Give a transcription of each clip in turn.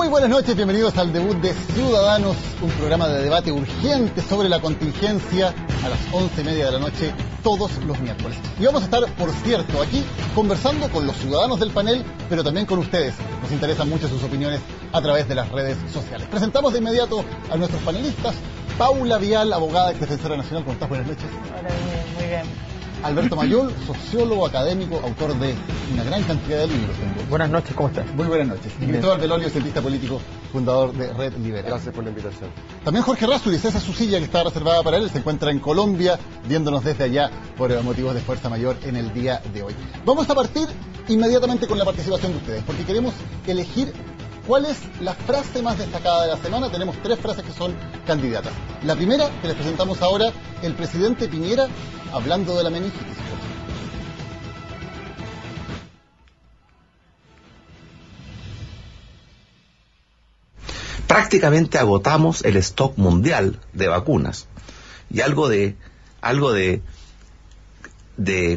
buenas noches, bienvenidos al debut de Ciudadanos, un programa de debate urgente sobre la contingencia a las 11:30 de la noche todos los miércoles. Y vamos a estar, por cierto, aquí conversando con los ciudadanos del panel, pero también con ustedes. Nos interesan mucho sus opiniones a través de las redes sociales. Presentamos de inmediato a nuestros panelistas. Paula Vial, abogada, ex defensora nacional. ¿Cómo estás? Buenas noches. Hola, muy bien. Alberto Mayol, sociólogo, académico, autor de una gran cantidad de libros. Buenas noches, ¿cómo estás? Muy buenas noches. Y Cristóbal Belolio, cientista político, fundador de Red Liberal. Gracias por la invitación. También Jorge Rázuriz, esa es su silla que está reservada para él, se encuentra en Colombia, viéndonos desde allá por motivos de fuerza mayor en el día de hoy. Vamos a partir inmediatamente con la participación de ustedes, porque queremos elegir cuál es la frase más destacada de la semana. Tenemos 3 frases que son candidatas. La primera, que les presentamos ahora, el presidente Piñera hablando de la meningitis. Prácticamente agotamos el stock mundial de vacunas y algo de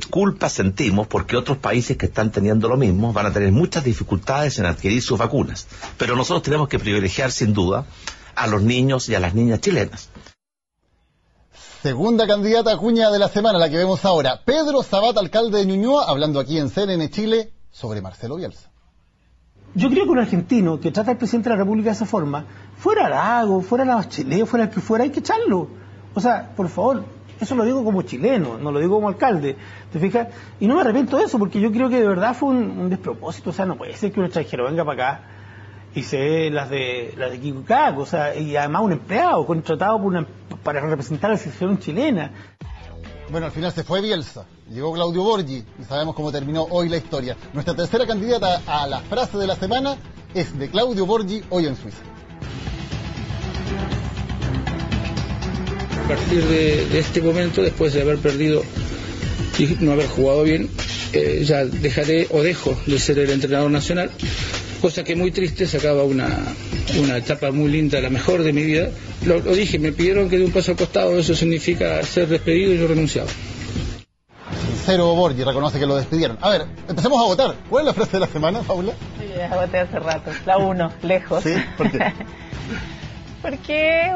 culpa sentimos porque otros países que están teniendo lo mismo van a tener muchas dificultades en adquirir sus vacunas, pero nosotros tenemos que privilegiar sin duda a los niños y a las niñas chilenas. Segunda candidata cuña de la semana, la que vemos ahora. Pedro Sabat, alcalde de Ñuñoa, hablando aquí en CNN Chile sobre Marcelo Bielsa. Yo creo que un argentino que trata al presidente de la República de esa forma, fuera Lago, fuera la Bachelet, fuera el que fuera, hay que echarlo. O sea, por favor, eso lo digo como chileno, no lo digo como alcalde, ¿te fijas? Y no me arrepiento de eso, porque yo creo que de verdad fue un despropósito. O sea, no puede ser que un extranjero venga para acá y se dé las de Kiko Caco, o sea, y además un empleado contratado para representar a la selección chilena. Bueno, al final se fue Bielsa, llegó Claudio Borghi y sabemos cómo terminó hoy la historia. Nuestra tercera candidata a la frase de la semana es de Claudio Borghi, hoy en Suiza. A partir de este momento, después de haber perdido y no haber jugado bien, ya dejo de ser el entrenador nacional, cosa que muy triste. Se acaba una etapa muy linda, la mejor de mi vida. Lo dije, me pidieron que dé un paso al costado, eso significa ser despedido y yo renunciado. Sincero Borghi, reconoce que lo despidieron. A ver, empecemos a votar. ¿Cuál es la frase de la semana, Paula? Sí, ya voté hace rato, la 1, lejos. ¿Sí? ¿Por qué? Porque es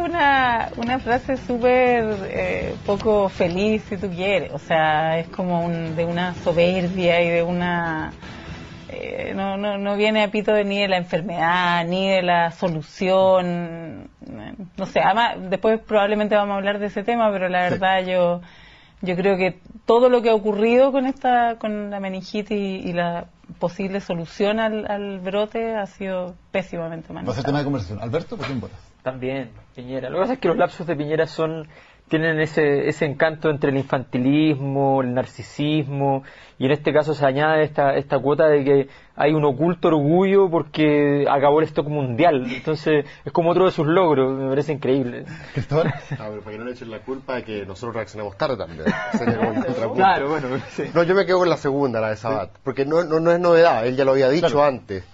una frase súper poco feliz, si tú quieres. O sea, es como de una soberbia y de una... no viene a pito ni de la enfermedad, ni de la solución. No sé, además, después probablemente vamos a hablar de ese tema, pero la verdad yo creo que todo lo que ha ocurrido con la meningitis y la posible solución al brote ha sido pésimamente manejado. Va a ser tema de conversación. Alberto, ¿por quién votas? También, Piñera. Lo que pasa es que los lapsos de Piñera tienen ese encanto entre el infantilismo, el narcisismo, y en este caso se añade esta cuota de que hay un oculto orgullo porque acabó el stock mundial. Entonces es como otro de sus logros, me parece increíble. ¿Cristóbal? A ver, para que no le echen la culpa de que nosotros reaccionamos tarde también. Sería como el contrapunto. Claro, bueno, sí. No, yo me quedo con la segunda, la de Sabat, porque no es novedad, él ya lo había dicho Claro. antes.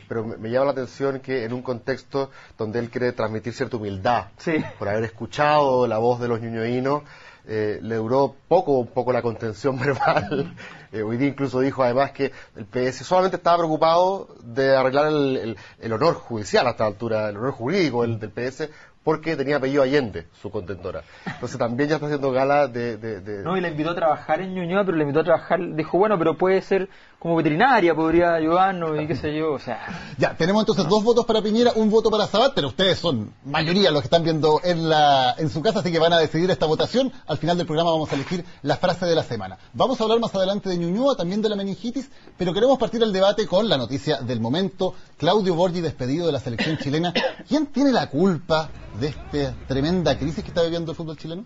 Pero me llama la atención que en un contexto donde él quiere transmitir cierta humildad, Sí. por haber escuchado la voz de los ñuñoínos, le duró un poco la contención verbal. Hoy día incluso dijo además que el PS solamente estaba preocupado de arreglar el honor judicial a esta altura, el honor jurídico del PS, porque tenía apellido Allende, su contentora. Entonces también ya está haciendo gala de... No, y le invitó a trabajar en Ñuñoa, pero le invitó a trabajar, dijo, bueno, pero puede ser como veterinaria, podría ayudarnos y qué sé yo, o sea... Ya, tenemos entonces 2 votos para Piñera, 1 voto para Sabat, pero ustedes son mayoría los que están viendo en su casa, así que van a decidir esta votación. Al final del programa vamos a elegir la frase de la semana. Vamos a hablar más adelante de Ñuñoa, también de la meningitis, pero queremos partir el debate con la noticia del momento. Claudio Borghi despedido de la selección chilena. ¿Quién tiene la culpa de esta tremenda crisis que está viviendo el fútbol chileno?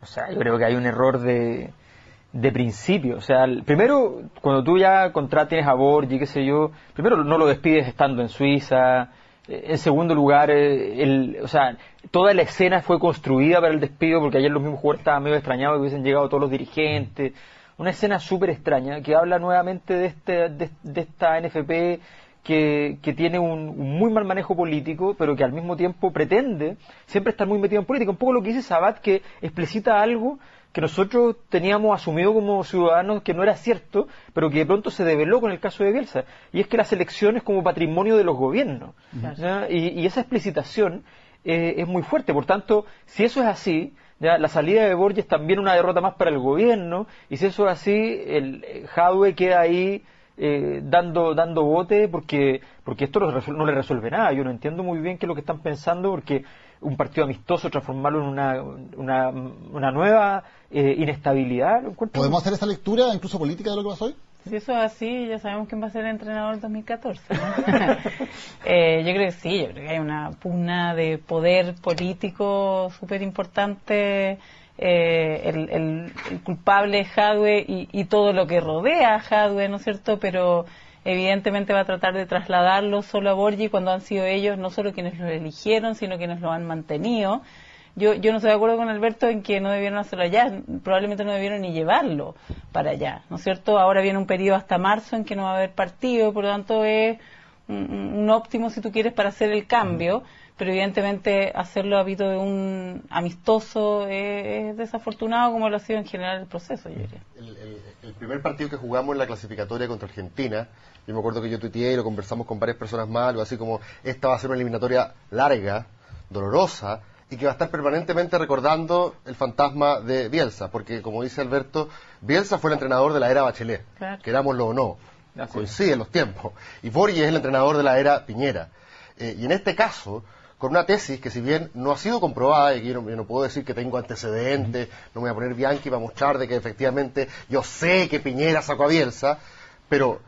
O sea, yo creo que hay un error de principio. O sea, primero, cuando tú ya tienes a Borghi, qué sé yo, primero no lo despides estando en Suiza. En segundo lugar, o sea, toda la escena fue construida para el despido, porque ayer los mismos jugadores estaban medio extrañados que hubiesen llegado todos los dirigentes. Una escena súper extraña que habla nuevamente de esta NFP que tiene un muy mal manejo político, pero que al mismo tiempo pretende siempre estar muy metido en política. Un poco lo que dice Sabat, que explicita algo que nosotros teníamos asumido como ciudadanos que no era cierto, pero que de pronto se develó con el caso de Bielsa, y es que las elecciones como patrimonio de los gobiernos. Claro. Y esa explicitación es muy fuerte. Por tanto, si eso es así, ya la salida de Borges también una derrota más para el gobierno, y si eso es así, el Jadwe queda ahí dando bote porque esto no le resuelve nada. Yo no entiendo muy bien qué es lo que están pensando, porque un partido amistoso transformarlo en una nueva inestabilidad. ¿Podemos hacer esa lectura incluso política de lo que pasó hoy? Si eso es así, ya sabemos quién va a ser el entrenador del 2014, ¿no? Yo creo que sí, yo creo que hay una pugna de poder político súper importante. El culpable es Jadwe y todo lo que rodea a Jadwe, ¿no es cierto? Pero evidentemente va a tratar de trasladarlo solo a Borges cuando han sido ellos no solo quienes lo eligieron, sino quienes lo han mantenido. Yo no estoy de acuerdo con Alberto en que no debieron hacerlo allá, probablemente no debieron ni llevarlo para allá, ¿no es cierto? Ahora viene un periodo hasta marzo en que no va a haber partido, por lo tanto es un óptimo, si tú quieres, para hacer el cambio, pero evidentemente hacerlo a hábito de un amistoso es desafortunado, como lo ha sido en general el proceso, yo diría. El primer partido que jugamos en la clasificatoria contra Argentina, yo me acuerdo que yo tuiteé y lo conversamos con varias personas más, algo así como, esta va a ser una eliminatoria larga, dolorosa, y que va a estar permanentemente recordando el fantasma de Bielsa, porque como dice Alberto, Bielsa fue el entrenador de la era Bachelet, claro, querámoslo o no, coinciden los tiempos, y Borges es el entrenador de la era Piñera, y en este caso, con una tesis que si bien no ha sido comprobada, y yo no puedo decir que tengo antecedentes, no me voy a poner Bianchi para mostrar de que efectivamente yo sé que Piñera sacó a Bielsa, pero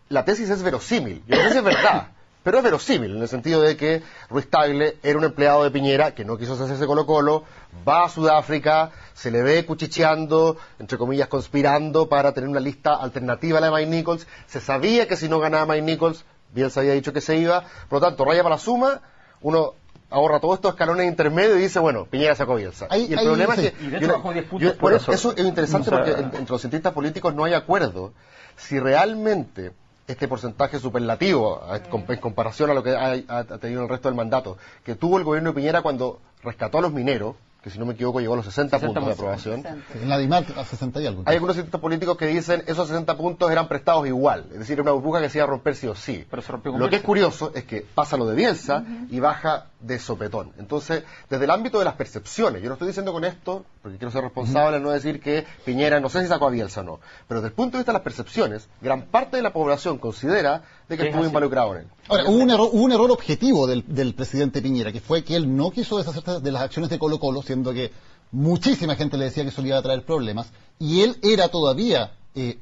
la tesis es verosímil, yo no sé si es verdad, pero es verosímil, en el sentido de que Ruiz Tagle era un empleado de Piñera que no quiso hacerse Colo-Colo, va a Sudáfrica, se le ve cuchicheando, entre comillas conspirando para tener una lista alternativa a la de Mike Nichols, se sabía que si no ganaba Mike Nichols, Bielsa había dicho que se iba, por lo tanto, raya para la suma, uno ahorra todos estos escalones intermedios y dice, bueno, Piñera sacó a Bielsa. Y el problema es que... Y de hecho bajó 10 puntos por eso. Eso es interesante porque entre los cientistas políticos no hay acuerdo si realmente este porcentaje superlativo en comparación a lo que ha tenido el resto del mandato que tuvo el gobierno de Piñera cuando rescató a los mineros, que si no me equivoco llegó a los 60 puntos de aprobación. En la DIMAT a 60 y algo. Hay algunos cientistas políticos que dicen esos 60 puntos eran prestados igual, es decir, era una burbuja que se iba a romper sí o sí. Pero se rompió con lo que es curioso es que pasa lo de Bielsa y baja de sopetón. Entonces, desde el ámbito de las percepciones, yo no estoy diciendo con esto, porque quiero ser responsable, no decir que Piñera, no sé si sacó a Bielsa o no, pero desde el punto de vista de las percepciones, gran parte de la población considera de que estuvo involucrado en él. Ahora, hubo un error objetivo del presidente Piñera, que fue que él no quiso deshacerse de las acciones de Colo-Colo, siendo que muchísima gente le decía que eso le iba a traer problemas, y él era todavía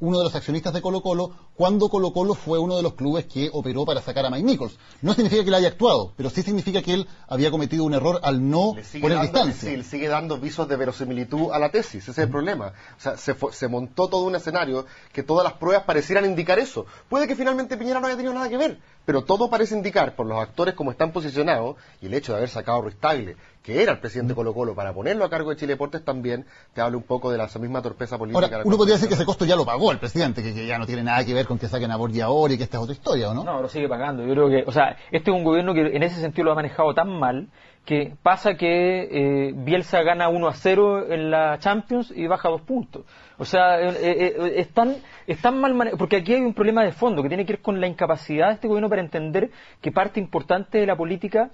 uno de los accionistas de Colo-Colo cuando Colo-Colo fue uno de los clubes que operó para sacar a Mike Nichols. No significa que él haya actuado, pero sí significa que él había cometido un error al no poner distancia. Sí, le sigue dando visos de verosimilitud a la tesis, ese es el problema. O sea, se montó todo un escenario que todas las pruebas parecieran indicar eso. Puede que finalmente Piñera no haya tenido nada que ver, pero todo parece indicar, por los actores como están posicionados, y el hecho de haber sacado a Ruiz Tagle, que era el presidente de Colo-Colo, para ponerlo a cargo de Chile Deportes también, te habla un poco de esa misma torpeza política. Ahora, uno podría decir que ese costo ya lo pagó el presidente, que ya no tiene nada que ver con que saquen a Borges ahora y que esta es otra historia, ¿o no? No, lo sigue pagando. Yo creo que, o sea, este es un gobierno que en ese sentido lo ha manejado tan mal que pasa que Bielsa gana 1-0 en la Champions y baja 2 puntos. O sea, es tan mal manejado, porque aquí hay un problema de fondo que tiene que ver con la incapacidad de este gobierno para entender que parte importante de la política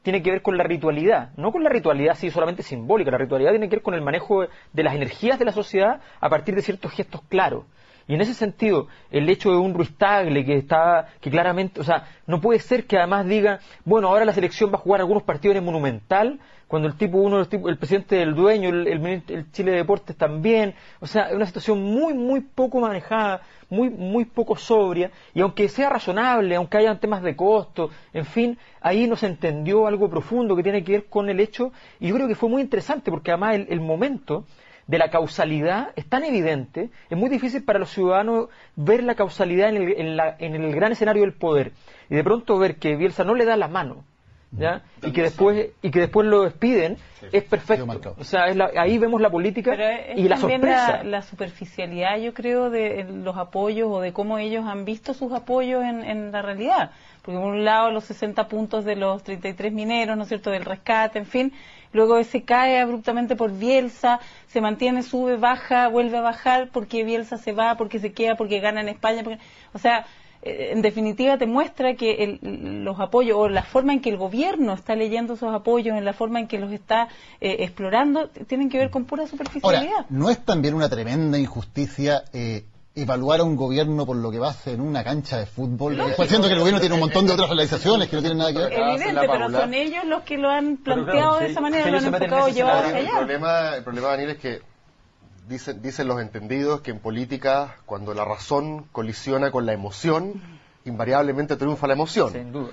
tiene que ver con la ritualidad, no con la ritualidad así solamente simbólica, la ritualidad tiene que ver con el manejo de las energías de la sociedad a partir de ciertos gestos claros. Y en ese sentido, el hecho de un Ruiz Tagle que claramente, o sea, no puede ser que además diga, bueno, ahora la selección va a jugar algunos partidos en el Monumental, cuando el presidente del dueño, el Chile Deportes también, o sea, es una situación muy poco manejada, muy poco sobria, y aunque sea razonable, aunque hayan temas de costo, en fin, ahí no se entendió algo profundo que tiene que ver con el hecho, y yo creo que fue muy interesante, porque además el momento de la causalidad es tan evidente, es muy difícil para los ciudadanos ver la causalidad en el gran escenario del poder, y de pronto ver que Bielsa no le da la mano, ¿ya? Y que después lo despiden, es perfecto. O sea, ahí vemos la política y la sorpresa. La superficialidad, yo creo, de los apoyos o de cómo ellos han visto sus apoyos en la realidad. Porque por un lado los 60 puntos de los 33 mineros, ¿no es cierto?, del rescate, en fin, luego ese cae abruptamente por Bielsa, se mantiene, sube, baja, vuelve a bajar porque Bielsa se va, porque se queda, porque gana en España, o sea, en definitiva te muestra que los apoyos o la forma en que el gobierno está leyendo esos apoyos, en la forma en que los está explorando, tienen que ver con pura superficialidad. Ahora, ¿no es también una tremenda injusticia evaluar a un gobierno por lo que va a hacer en una cancha de fútbol? Siento que el gobierno tiene un montón de otras realizaciones que no tienen nada que ver. Evidente, pero son ellos los que lo han planteado de esa manera, lo han enfocado, llevado hacia allá. El problema, Daniel, es que dicen los entendidos que en política, cuando la razón colisiona con la emoción, invariablemente triunfa la emoción. Sin duda.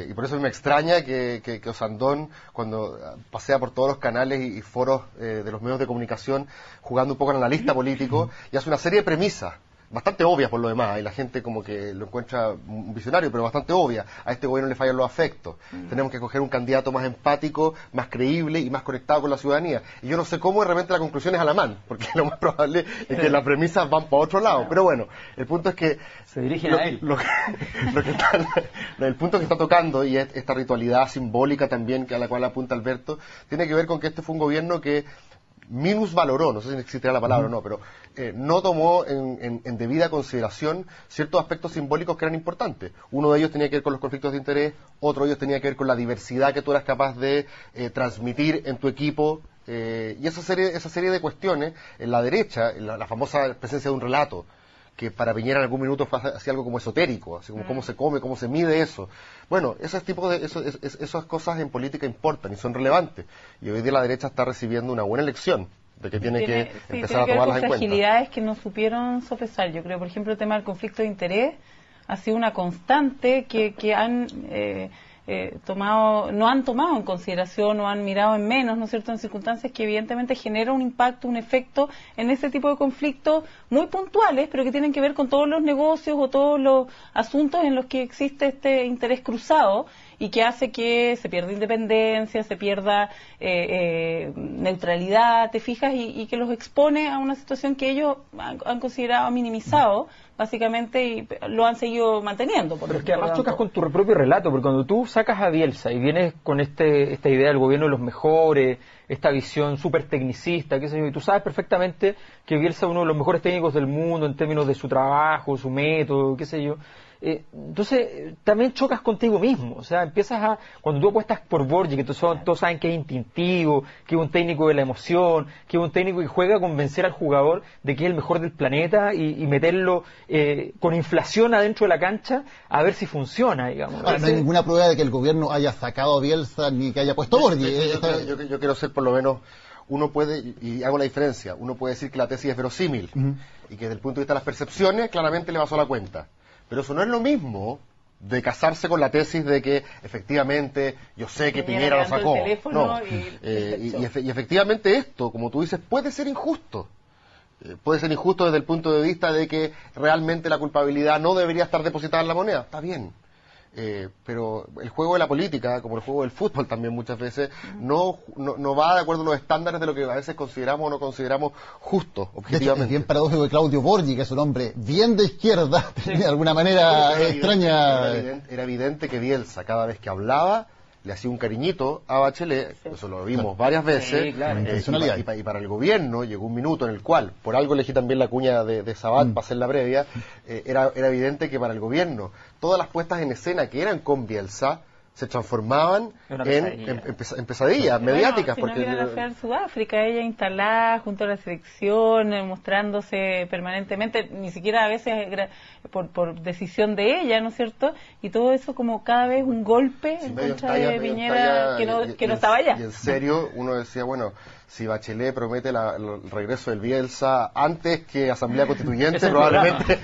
Y por eso me extraña que Osandón, cuando pasea por todos los canales y foros de los medios de comunicación, jugando un poco en analista político, y hace una serie de premisas, bastante obvias por lo demás, y la gente como que lo encuentra un visionario, pero bastante obvia. A este gobierno le fallan los afectos. Tenemos que escoger un candidato más empático, más creíble y más conectado con la ciudadanía. Y yo no sé cómo de repente la conclusión es Alamán, porque lo más probable es que las premisas van para otro lado. Pero bueno, el punto es que se dirigen a él. El punto que está tocando, y esta ritualidad simbólica también a la cual apunta Alberto, tiene que ver con que este fue un gobierno que minusvaloró, no sé si existirá la palabra o no, pero no tomó en debida consideración ciertos aspectos simbólicos que eran importantes. Uno de ellos tenía que ver con los conflictos de interés, otro de ellos tenía que ver con la diversidad que tú eras capaz de transmitir en tu equipo, y esa serie de cuestiones, en la derecha, la famosa presencia de un relato, que para Piñera en algún minuto fue así algo como esotérico, así como cómo se come, cómo se mide eso. Bueno, esas cosas en política importan y son relevantes. Y hoy día la derecha está recibiendo una buena lección de que tiene que empezar a tomarlas en cuenta. Fragilidades que no supieron sopesar. Yo creo, por ejemplo, el tema del conflicto de interés ha sido una constante que han no han tomado en consideración o han mirado en menos, ¿no es cierto?, en circunstancias que evidentemente generan un impacto, un efecto en ese tipo de conflictos muy puntuales, pero que tienen que ver con todos los negocios o todos los asuntos en los que existe este interés cruzado y que hace que se pierda independencia, se pierda neutralidad, ¿te fijas? Y que los expone a una situación que ellos han considerado minimizado, básicamente, y lo han seguido manteniendo. Pero es que además chocas con tu propio relato, porque cuando tú sacas a Bielsa y vienes con esta idea del gobierno de los mejores, esta visión súper tecnicista, qué sé yo, y tú sabes perfectamente que Bielsa es uno de los mejores técnicos del mundo en términos de su trabajo, su método, qué sé yo, entonces también chocas contigo mismo. O sea, cuando tú apuestas por Borgi, que todos saben que es instintivo, que es un técnico de la emoción, que es un técnico que juega a convencer al jugador de que es el mejor del planeta y meterlo con inflación adentro de la cancha a ver si funciona, digamos. Ahora, no hay ninguna prueba de que el gobierno haya sacado a Bielsa ni que haya puesto a Borgi. Yo quiero ser por lo menos, uno puede, y hago la diferencia, uno puede decir que la tesis es verosímil y que desde el punto de vista de las percepciones claramente le pasó la cuenta. Pero eso no es lo mismo de casarse con la tesis de que efectivamente yo sé que Piñera lo sacó. No. Y efectivamente esto, como tú dices, puede ser injusto. Puede ser injusto desde el punto de vista de que realmente la culpabilidad no debería estar depositada en la moneda. Está bien. Pero el juego de la política, como el juego del fútbol también muchas veces, no va de acuerdo a los estándares de lo que a veces consideramos o no consideramos justo, objetivamente. De hecho, es bien paradójico que Claudio Borgi, que es un hombre bien de izquierda, de alguna manera extraña. Era evidente que Bielsa, cada vez que hablaba, le hacía un cariñito a Bachelet, eso lo vimos varias veces, sí, claro. Y para el gobierno llegó un minuto en el cual, por algo elegí también la cuña de Sabat para hacer la previa, era evidente que para el gobierno todas las puestas en escena que eran con Bielsa se transformaban en pesadillas mediáticas. Bueno, si no vieron la FEAR Sudáfrica, ella instalada junto a la selección, mostrándose permanentemente, ni siquiera a veces por decisión de ella, ¿no es cierto? Y todo eso como cada vez un golpe en contra de Piñera que no estaba allá. Y en serio, uno decía, bueno, si Bachelet promete el regreso del Bielsa antes que Asamblea Constituyente, probablemente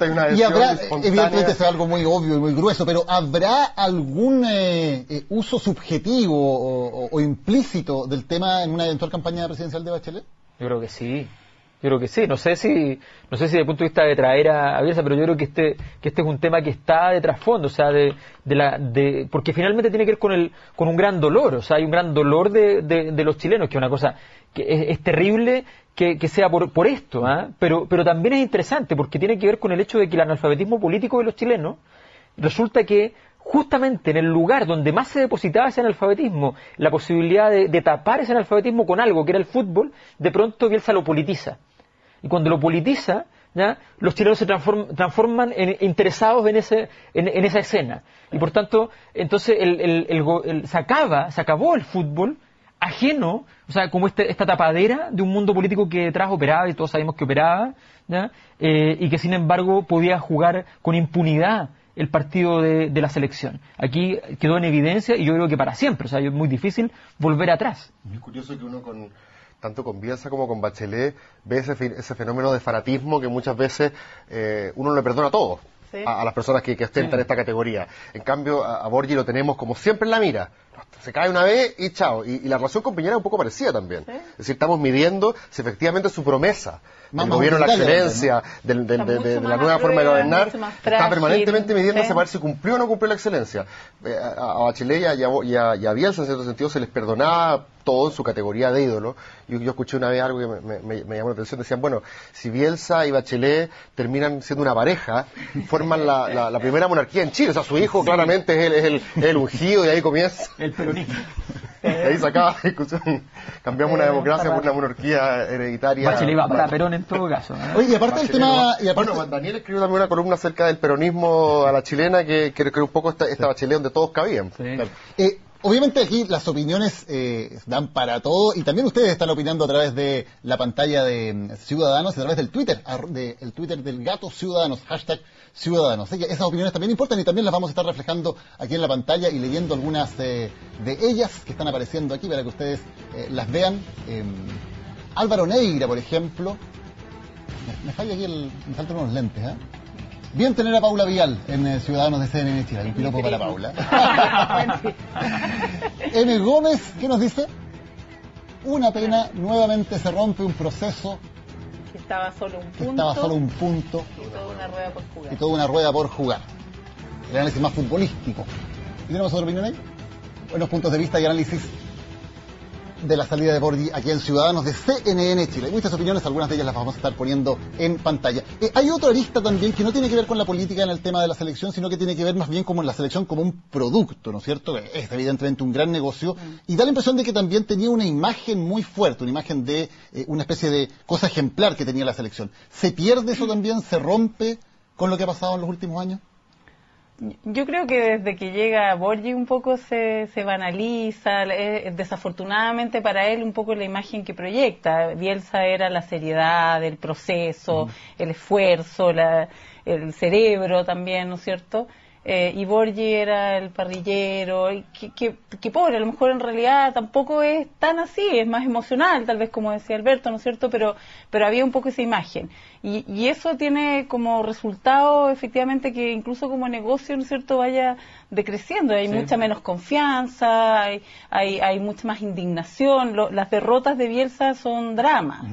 hay una adhesión y habrá, espontánea. evidentemente es algo muy obvio y muy grueso, pero ¿habrá algún uso subjetivo o implícito del tema en una eventual campaña presidencial de Bachelet? Yo creo que sí. Yo creo que sí. No sé si desde el punto de vista de traer a Bielsa, pero yo creo que este es un tema que está de trasfondo, o sea, porque finalmente tiene que ver con un gran dolor, o sea, hay un gran dolor de los chilenos, que es una cosa que es terrible que sea por esto, ¿eh? Pero también es interesante porque tiene que ver con el hecho de que el analfabetismo político de los chilenos resulta que justamente en el lugar donde más se depositaba ese analfabetismo, la posibilidad de tapar ese analfabetismo con algo que era el fútbol, de pronto Bielsa lo politiza. Y cuando lo politiza, ¿ya?, los chilenos se transforman interesados en esa escena. Y por tanto, entonces se acabó el fútbol ajeno, o sea, como esta tapadera de un mundo político que detrás operaba, y todos sabemos que operaba, ¿ya?, y que sin embargo podía jugar con impunidad el partido de la selección. Aquí quedó en evidencia y yo creo que para siempre, o sea, es muy difícil volver atrás. Es curioso que uno tanto con Bielsa como con Bachelet ve ese fenómeno de fanatismo que muchas veces uno le perdona todo. Sí. A las personas que ostentan esta categoría. En cambio, a Borgi lo tenemos como siempre en la mira. Se cae una vez y chao. Y la relación con Piñera es un poco parecida también. ¿Sí? Es decir, estamos midiendo si efectivamente su promesa del gobierno de la excelencia, ¿no?, de la nueva forma de gobernar, está permanentemente midiéndose para ver si cumplió o no cumplió la excelencia. A Bachelet y a Bielsa, en cierto sentido, se les perdonaba todo en su categoría de ídolo. Yo escuché una vez algo que me llamó la atención. Decían, bueno, si Bielsa y Bachelet terminan siendo una pareja, forman la primera monarquía en Chile. O sea, su hijo claramente es el ungido y ahí comienza. El peronismo. Y ahí se acaba la discusión. Cambiamos una democracia por una monarquía hereditaria. Bachelet va para Perón en todo caso, ¿eh? Oye, y aparte del tema... Bueno, Daniel escribió también una columna acerca del peronismo a la chilena, que un poco esta Bachelet donde todos cabían. Sí. Claro. Obviamente aquí las opiniones dan para todo, y también ustedes están opinando a través de la pantalla de Ciudadanos, a través del Twitter, el Twitter del Gato Ciudadanos, #Ciudadanos. Así que esas opiniones también importan y también las vamos a estar reflejando aquí en la pantalla y leyendo algunas de ellas que están apareciendo aquí para que ustedes las vean. Álvaro Neira, por ejemplo. Me falla aquí me faltan unos lentes, ¿eh? Bien tener a Paula Vial en Ciudadanos de CNN Chile, un piropo para Paula. M. Gómez, ¿qué nos dice? Una pena, nuevamente se rompe un proceso. Que estaba solo un punto. Y toda una rueda por jugar. El análisis más futbolístico. ¿Y tenemos otra opinión ahí? Buenos puntos de vista y análisis de la salida de Borgi aquí en Ciudadanos de CNN Chile. Hay muchas opiniones, algunas de ellas las vamos a estar poniendo en pantalla. Hay otra arista también que no tiene que ver con la política en el tema de la selección, sino que tiene que ver más bien como en la selección como un producto, ¿no es cierto? Es evidentemente un gran negocio y da la impresión de que también tenía una imagen muy fuerte, una imagen de una especie de cosa ejemplar que tenía la selección. ¿Se pierde eso también? ¿Se rompe con lo que ha pasado en los últimos años? Yo creo que desde que llega Borgi un poco se banaliza, desafortunadamente para él un poco la imagen que proyecta. Bielsa era la seriedad, el proceso, el esfuerzo, el cerebro también, ¿no es cierto? Y Borgi era el parrillero, que pobre, a lo mejor en realidad tampoco es tan así, es más emocional, tal vez como decía Alberto, ¿no es cierto? Pero había un poco esa imagen. Y eso tiene como resultado efectivamente que incluso como negocio, ¿no es cierto?, vaya decreciendo. Hay mucha menos confianza, hay mucha más indignación. Las derrotas de Bielsa son dramas.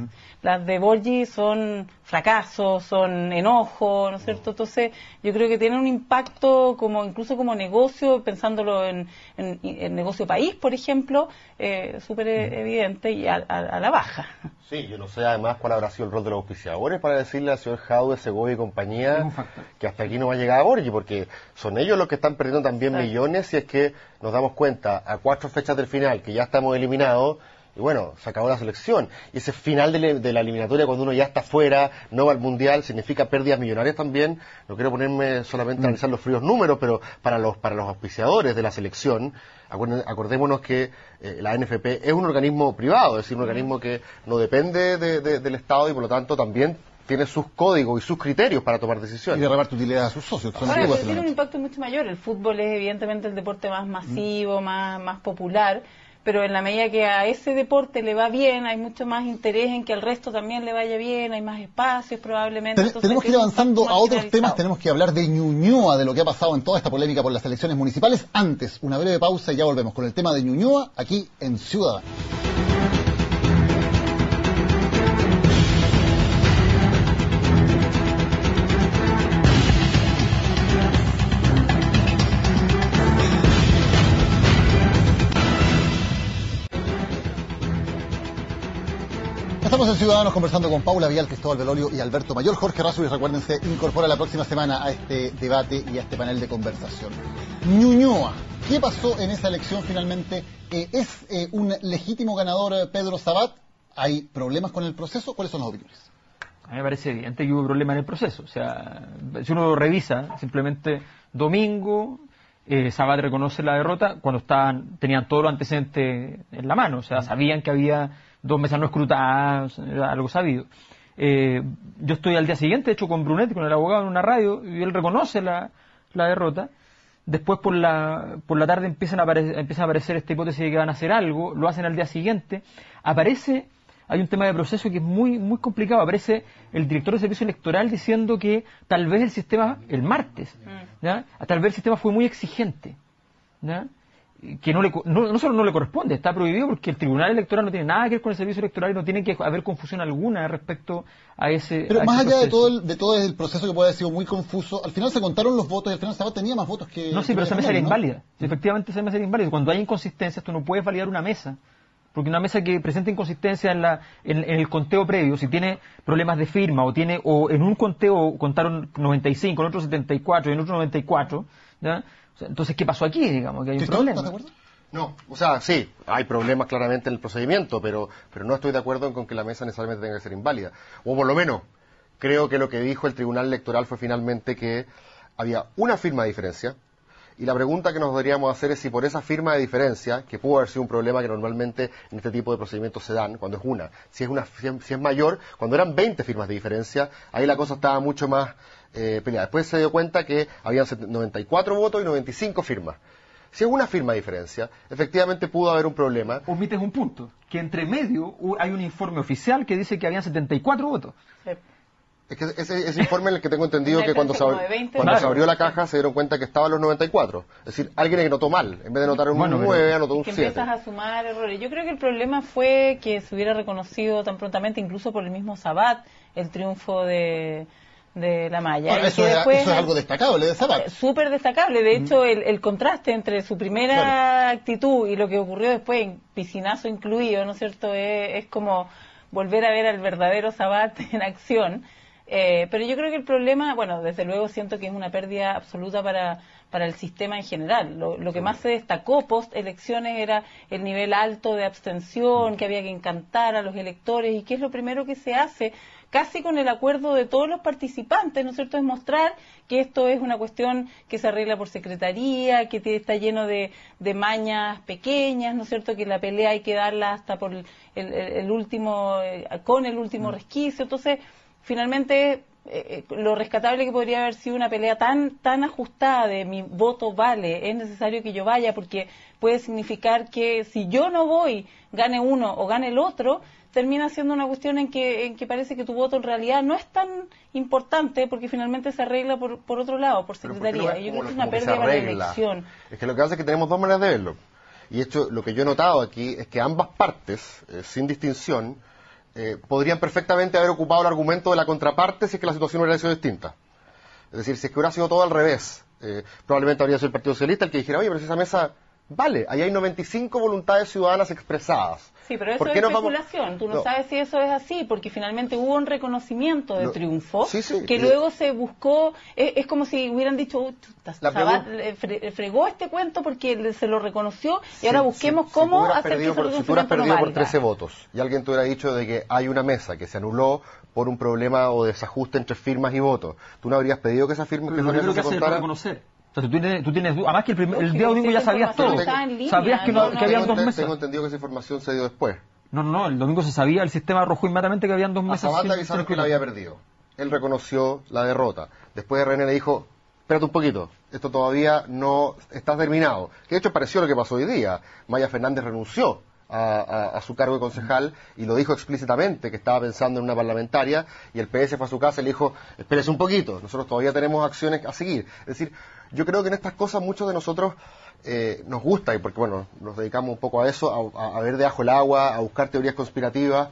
Las de Borgi son fracasos, son enojo, ¿no es cierto? Entonces, yo creo que tiene un impacto incluso como negocio, pensándolo en negocio país, por ejemplo, súper evidente y a la baja. Sí, yo no sé además cuál habrá sido el rol de los auspiciadores para decirle al señor Jaude, Segovia y compañía que hasta aquí no va a llegar a Borgi, porque son ellos los que están perdiendo también millones si es que nos damos cuenta a 4 fechas del final que ya estamos eliminados. Y bueno, se acabó la selección. Y ese final de la eliminatoria, cuando uno ya está fuera, no va al Mundial, significa pérdidas millonarias también. No quiero ponerme solamente a analizar los fríos números, pero para los auspiciadores de la selección, acordémonos que la NFP es un organismo privado, es decir, un organismo que no depende del Estado y por lo tanto también tiene sus códigos y sus criterios para tomar decisiones. Y de reparte utilidad a sus socios. Ahora, pero tiene un impacto mucho mayor. El fútbol es evidentemente el deporte más masivo, más popular. Pero en la medida que a ese deporte le va bien, hay mucho más interés en que al resto también le vaya bien, hay más espacios probablemente. Tenemos que ir avanzando a otros temas, tenemos que hablar de Ñuñoa, de lo que ha pasado en toda esta polémica por las elecciones municipales. Antes, una breve pausa y ya volvemos con el tema de Ñuñoa aquí en Ciudadanos. Estamos en Ciudadanos conversando con Paula Vial, Cristóbal Belolio y Alberto Mayor. Jorge Razuri, recuerden, se incorpora la próxima semana a este debate y a este panel de conversación. Ñuñoa, ¿qué pasó en esa elección finalmente? ¿Es un legítimo ganador Pedro Sabat? ¿Hay problemas con el proceso? ¿Cuáles son las opiniones? A mí me parece evidente que hubo problemas en el proceso. O sea, si uno lo revisa, simplemente domingo, Sabat reconoce la derrota cuando tenían todos los antecedentes en la mano. O sea, sabían que había 2 mesas no escrutadas, era algo sabido. Yo estoy al día siguiente, de hecho, con Brunet, con el abogado, en una radio, y él reconoce la derrota. Después por la tarde empieza a aparecer esta hipótesis de que van a hacer algo, lo hacen al día siguiente. Hay un tema de proceso que es muy, muy complicado. Aparece el director de servicio electoral diciendo que tal vez el sistema, el martes, ¿ya? Tal vez el sistema fue muy exigente, ¿ya? Que no solo no le corresponde, está prohibido porque el Tribunal Electoral no tiene nada que ver con el servicio electoral y no tiene que haber confusión alguna respecto a ese Pero más allá proceso. de todo el proceso que puede haber sido muy confuso, al final se contaron los votos y al final Sabat tenía más votos que... No, sí, pero esa mesa era inválida. Efectivamente, esa mesa era inválida. Cuando hay inconsistencias, tú no puedes validar una mesa. Porque una mesa que presenta inconsistencia en el conteo previo, si tiene problemas de firma o en un conteo contaron 95, en otro 74 y en otro 94, ¿ya? O sea, entonces, ¿qué pasó aquí? Digamos que hay un problema. ¿Estás de acuerdo? No, o sea, sí, hay problemas claramente en el procedimiento, pero no estoy de acuerdo con que la mesa necesariamente tenga que ser inválida. O por lo menos, creo que lo que dijo el Tribunal Electoral fue finalmente que había una firma de diferencia. Y la pregunta que nos deberíamos hacer es si por esa firma de diferencia, que pudo haber sido un problema que normalmente en este tipo de procedimientos se dan, cuando es una, si es mayor, cuando eran 20 firmas de diferencia, ahí la cosa estaba mucho más peleada. Después se dio cuenta que habían 94 votos y 95 firmas. Si es una firma de diferencia, efectivamente pudo haber un problema. Omites un punto, que entre medio hay un informe oficial que dice que habían 74 votos. Sí. Es que ese informe en el que tengo entendido que cuando se Claro. abrió la caja se dieron cuenta que estaban los 94. Es decir, alguien que notó mal. En vez de notar un 9, anotó un que 7. empiezas a sumar errores. Yo creo que el problema fue que se hubiera reconocido tan prontamente, incluso por el mismo Sabat, el triunfo de la Maya. Bueno, eso es algo destacable de Sabat. Súper destacable. De hecho, el contraste entre su primera actitud y lo que ocurrió después, en piscinazo incluido, ¿no es cierto? Es como volver a ver al verdadero Sabat en acción. Pero yo creo que el problema, bueno, desde luego siento que es una pérdida absoluta para el sistema en general. Lo que más se destacó post elecciones era el nivel alto de abstención, que había que encantar a los electores, y que es lo primero que se hace, casi con el acuerdo de todos los participantes, ¿no es cierto?, es mostrar que esto es una cuestión que se arregla por secretaría, que está lleno de mañas pequeñas, ¿no es cierto?, que la pelea hay que darla hasta por el último, con el último resquicio. Entonces, finalmente, lo rescatable que podría haber sido una pelea tan ajustada de mi voto vale, es necesario que yo vaya, porque puede significar que si yo no voy, gane uno o gane el otro, termina siendo una cuestión en que parece que tu voto en realidad no es tan importante, porque finalmente se arregla por otro lado, por secretaría. Y yo creo que es una pérdida para la elección. Es que lo que pasa es que tenemos dos maneras de verlo. Y esto, lo que yo he notado aquí es que ambas partes, sin distinción, podrían perfectamente haber ocupado el argumento de la contraparte si es que la situación hubiera sido distinta. Es decir, si es que hubiera sido todo al revés, probablemente habría sido el Partido Socialista el que dijera, oye, pero si esa mesa vale, ahí hay 95 voluntades ciudadanas expresadas. Sí, pero eso es especulación. Tú no sabes si eso es así, porque finalmente hubo un reconocimiento de triunfo, que luego se buscó, es como si hubieran dicho, Sabat fregó este cuento porque se lo reconoció y ahora busquemos cómo hacer que ese reconocimiento si tú hubieras perdido no por 13 votos y alguien te hubiera dicho de que hay una mesa que se anuló por un problema o desajuste entre firmas y votos, ¿tú no habrías pedido que esa firma se contara? Reconocer. O sea, tú tienes además que el día domingo ya sabías todo. Sabías que habían 2 mesas. Tengo entendido que esa información se dio después. No, el domingo se sabía, el sistema arrojó inmediatamente que habían 2 mesas. A Sabat le avisaron que la había perdido. Él reconoció la derrota. Después René le dijo, espérate un poquito, esto todavía no está terminado. Que de hecho pareció lo que pasó hoy día. Maya Fernández renunció a su cargo de concejal y lo dijo explícitamente que estaba pensando en una parlamentaria, y el PS fue a su casa y le dijo, espérese un poquito, nosotros todavía tenemos acciones a seguir. Es decir, yo creo que en estas cosas muchos de nosotros nos gusta, y porque bueno, nos dedicamos un poco a eso, a ver de ajo el agua, a buscar teorías conspirativas.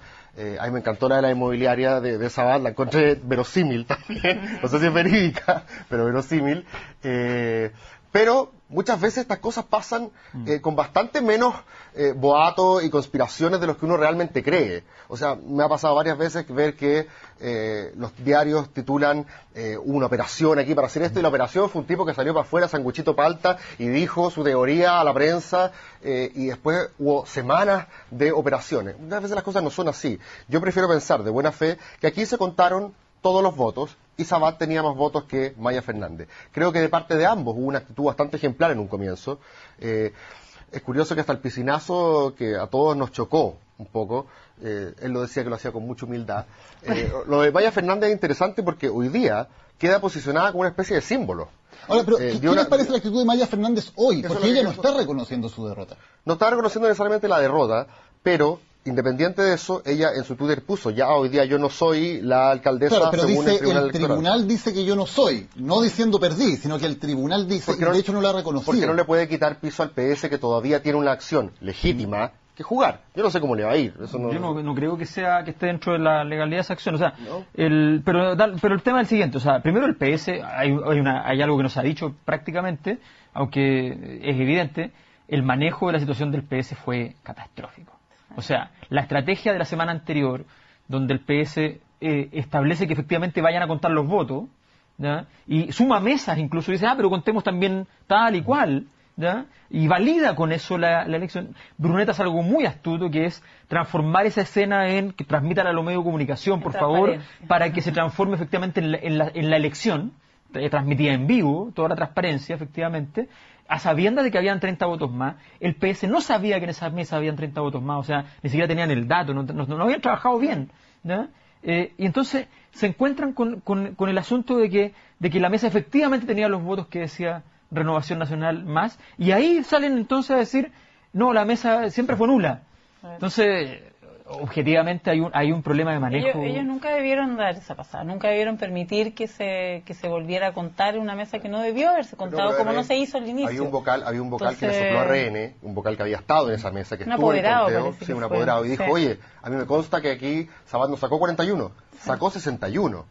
A mí me encantó la de la inmobiliaria de Sabat, la encontré verosímil también, no sé si es verídica, pero verosímil. Pero muchas veces estas cosas pasan con bastante menos boatos y conspiraciones de los que uno realmente cree. O sea, me ha pasado varias veces ver que los diarios titulan una operación aquí para hacer esto, y la operación fue un tipo que salió para afuera, sanguchito palta, y dijo su teoría a la prensa, y después hubo semanas de operaciones. Muchas veces las cosas no son así. Yo prefiero pensar de buena fe que aquí se contaron todos los votos, y Sabat tenía más votos que Maya Fernández. Creo que de parte de ambos hubo una actitud bastante ejemplar en un comienzo. Es curioso que hasta el piscinazo, que a todos nos chocó un poco, él lo decía que lo hacía con mucha humildad. Lo de Maya Fernández es interesante porque hoy día queda posicionada como una especie de símbolo. Ahora, pero ¿qué les parece la actitud de Maya Fernández hoy? Porque ella no está reconociendo su derrota. No está reconociendo necesariamente la derrota, pero independiente de eso, ella en su Twitter puso, ya hoy día yo no soy la alcaldesa, claro, pero según dice, el tribunal dice que yo no soy, no diciendo perdí, sino que el tribunal dice, y de hecho no la ha reconocido. Porque no le puede quitar piso al PS, que todavía tiene una acción legítima que jugar. Yo no sé cómo le va a ir. Eso no... Yo no creo que esté dentro de la legalidad de esa acción. O sea, ¿no? Pero el tema es el siguiente. O sea, primero el PS, hay algo que nos ha dicho prácticamente, aunque es evidente, el manejo de la situación del PS fue catastrófico. O sea, la estrategia de la semana anterior, donde el PS establece que efectivamente vayan a contar los votos, ¿ya? Y suma mesas, incluso dice, pero contemos también tal y cual, ¿ya? Y valida con eso la elección. Brunetta es algo muy astuto, que es transformar esa escena en que transmitan a los medios de comunicación, por favor, para que se transforme efectivamente en la elección, transmitida en vivo, toda la transparencia, efectivamente, a sabiendas de que habían 30 votos más. El PS no sabía que en esa mesa habían 30 votos más, o sea, ni siquiera tenían el dato, no habían trabajado bien, ¿no? Y entonces se encuentran con el asunto de que la mesa efectivamente tenía los votos que decía Renovación Nacional más, y ahí salen entonces a decir, no, la mesa siempre fue nula. Entonces, objetivamente hay un problema de manejo. Ellos nunca debieron dar esa pasada, nunca debieron permitir que se volviera a contar una mesa que no debió haberse contado, como no se hizo al inicio. Había un vocal entonces, que le sopló a RN, un vocal que había estado en esa mesa, que estuvo en el conteo, sí, un apoderado, y dijo, oye, a mí me consta que aquí Sabat no sacó 41, sacó 61.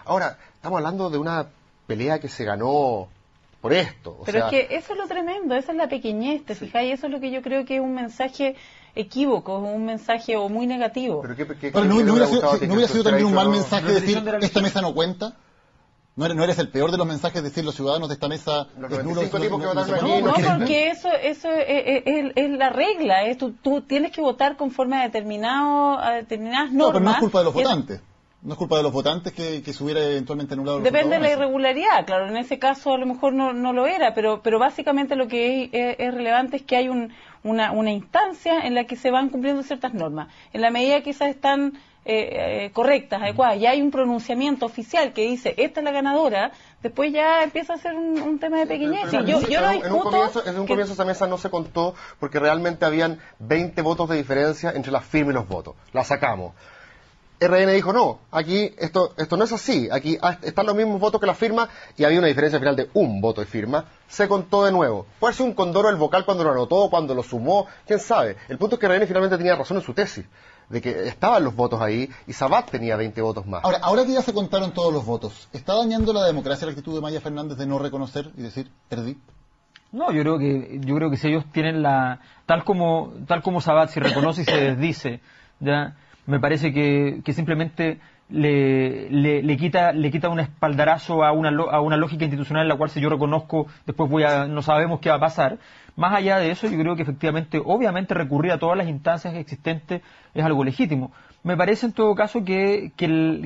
Ahora, estamos hablando de una pelea que se ganó por esto. Pero es que eso es lo tremendo, esa es la pequeñez, ¿te fijas? Y eso es lo que yo creo que es un mensaje equívoco, un mensaje o muy negativo. Pero no hubiera sido también un mal mensaje decir, esta mesa no cuenta. ¿No eres el peor de los mensajes decir los ciudadanos de esta mesa es nulo? No, porque eso es la regla. Tú tienes que votar conforme a determinadas normas. No, pero no es culpa de los votantes. No es culpa de los votantes que se hubiera eventualmente anulado el Depende de la irregularidad, claro, en ese caso a lo mejor no lo era, pero básicamente lo que es relevante es que hay una instancia en la que se van cumpliendo ciertas normas. En la medida que esas están correctas, adecuadas, ya hay un pronunciamiento oficial que dice, esta es la ganadora, después ya empieza a ser un tema de pequeñez. Yo no discuto... En un comienzo esa mesa no se contó porque realmente habían 20 votos de diferencia entre las firmas y los votos. La sacamos. RN dijo, no, aquí esto no es así, aquí están los mismos votos que la firma, y había una diferencia final de un voto de firma, se contó de nuevo. Puede ser un condoro el vocal cuando lo anotó, cuando lo sumó, quién sabe. El punto es que RN finalmente tenía razón en su tesis, de que estaban los votos ahí, y Sabat tenía 20 votos más. Ahora que ya se contaron todos los votos, ¿está dañando la democracia la actitud de Maya Fernández de no reconocer y decir, perdí? No, yo creo que si ellos tienen tal como Sabat, si reconoce y se desdice, ya, me parece que simplemente le quita un espaldarazo a una lógica institucional en la cual si yo reconozco, después no sabemos qué va a pasar. Más allá de eso, yo creo que efectivamente, obviamente recurrir a todas las instancias existentes es algo legítimo. Me parece en todo caso que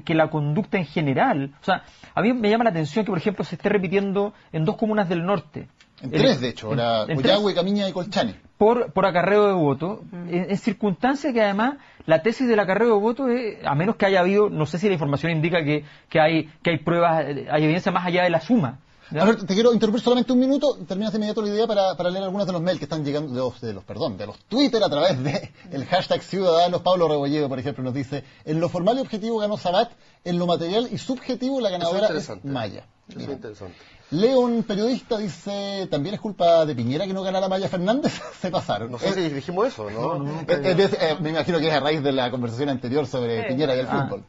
la conducta en general, o sea, a mí me llama la atención que por ejemplo se esté repitiendo en 2 comunas del norte. En 3 de hecho, Coyhaique, Camiña y Colchane. Por acarreo de votos, en circunstancias que además la tesis del acarreo de votos, a menos que haya habido, no sé si la información indica que hay pruebas, hay evidencia más allá de la suma. A ver, te quiero interrumpir solamente un minuto, terminas de inmediato la idea para leer algunos de los mails que están llegando, de los Twitter a través de el hashtag Ciudadanos. Pablo Rebolledo, por ejemplo, nos dice, en lo formal y objetivo ganó Sabat, en lo material y subjetivo la ganadora es Maya. Eso es interesante. León, periodista, dice, ¿también es culpa de Piñera que no ganara Maya Fernández? Se pasaron. No sé si dijimos eso, ¿no? Me imagino que es a raíz de la conversación anterior sobre Piñera y el fútbol.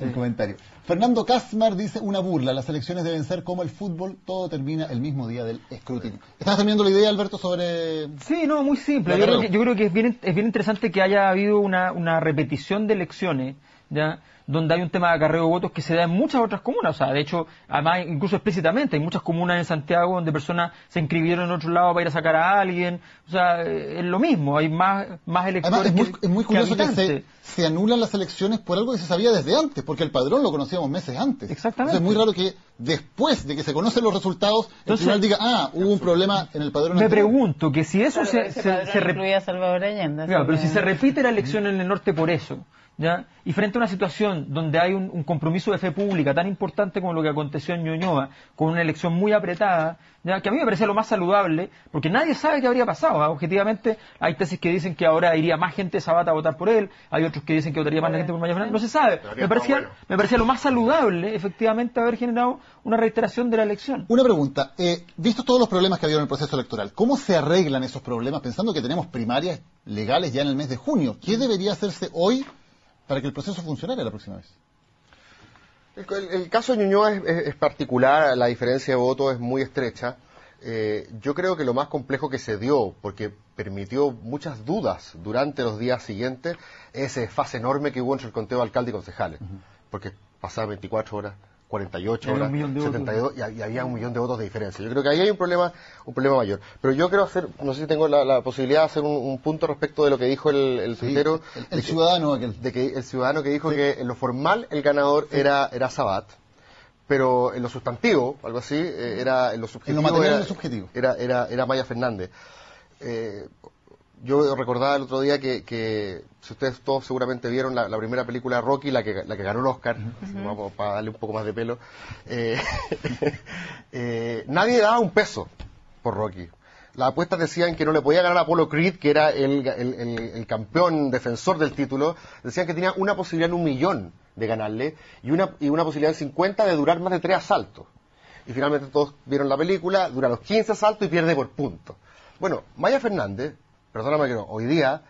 El comentario. Fernando Kasmar dice, una burla, las elecciones deben ser como el fútbol, todo termina el mismo día del escrutinio. ¿Estás terminando la idea, Alberto, sobre...? Sí, no, muy simple. Yo creo que es bien interesante que haya habido una repetición de elecciones, ¿ya?, donde hay un tema de acarreo de votos que se da en muchas otras comunas. O sea, de hecho, además, incluso explícitamente, hay muchas comunas en Santiago donde personas se inscribieron en otro lado para ir a sacar a alguien. O sea, es lo mismo, hay más electores. Además, es muy curioso que se anulan las elecciones por algo que se sabía desde antes, porque el padrón lo conocíamos meses antes. Exactamente. Entonces es muy raro que después de que se conocen los resultados, el tribunal diga, hubo un problema en el padrón me anterior. Pregunto que si eso se incluía a Salvador Allende. Claro, pero si se repite la elección en el norte por eso, ¿ya?, y frente a una situación donde hay un compromiso de fe pública tan importante como lo que aconteció en Ñuñoa, con una elección muy apretada, ¿ya?, que a mí me parecía lo más saludable, porque nadie sabe qué habría pasado, ¿eh? Objetivamente hay tesis que dicen que ahora iría más gente de Sabata a votar por él, hay otros que dicen que votaría más gente por Maya Fernández, no se sabe. Me parecía lo más saludable, efectivamente, haber generado una reiteración de la elección. Una pregunta, vistos todos los problemas que ha habido en el proceso electoral, ¿cómo se arreglan esos problemas pensando que tenemos primarias legales ya en el mes de junio? ¿Qué debería hacerse hoy para que el proceso funcionara la próxima vez? El caso de Ñuñoa es particular, la diferencia de votos es muy estrecha. Yo creo que lo más complejo que se dio, porque permitió muchas dudas durante los días siguientes, es ese desfase enorme que hubo entre el conteo de alcalde y concejales. Porque pasaban 24 horas, 48 horas, 72, y había 1 millón de votos de diferencia. Yo creo que ahí hay un problema mayor. Pero yo quiero hacer, no sé si tengo la posibilidad de hacer un punto respecto de lo que dijo el tuitero. El ciudadano aquel. El ciudadano que dijo que en lo formal el ganador era Sabat, pero en lo sustantivo, algo así, era en lo subjetivo. En lo material, en lo subjetivo. Era Maya Fernández. Yo recordaba el otro día que si ustedes todos seguramente vieron la primera película de Rocky, la que ganó el Oscar, vamos, para darle un poco más de pelo, nadie daba un peso por Rocky. Las apuestas decían que no le podía ganar a Apollo Creed, que era el campeón defensor del título. Decían que tenía una posibilidad en 1 millón de ganarle y una posibilidad en 50 de durar más de 3 asaltos. Y finalmente todos vieron la película, dura los 15 asaltos y pierde por puntos. Bueno, Maya Fernández, perdóname que no, hoy día